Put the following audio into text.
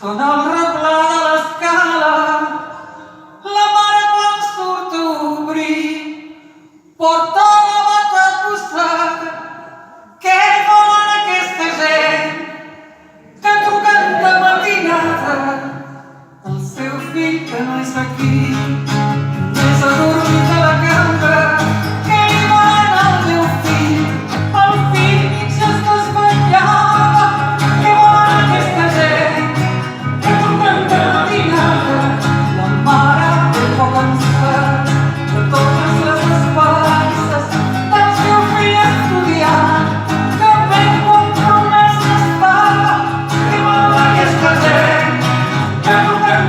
Són el replà de l'escala, la mare quan surt a obrir, porta la bata al costat. Què volen aquesta gent que truquen de matinada? El seu fill que no és aquí, més adormit a la cambra. Què li volen al meu fill? El fill mig es desvetllava. Què volen aquesta gent que truquen de matinada? La mare un poc cansat de totes les esperances del seu fill estudiant, que ben compromès estava. Què volen aquesta gent que truquen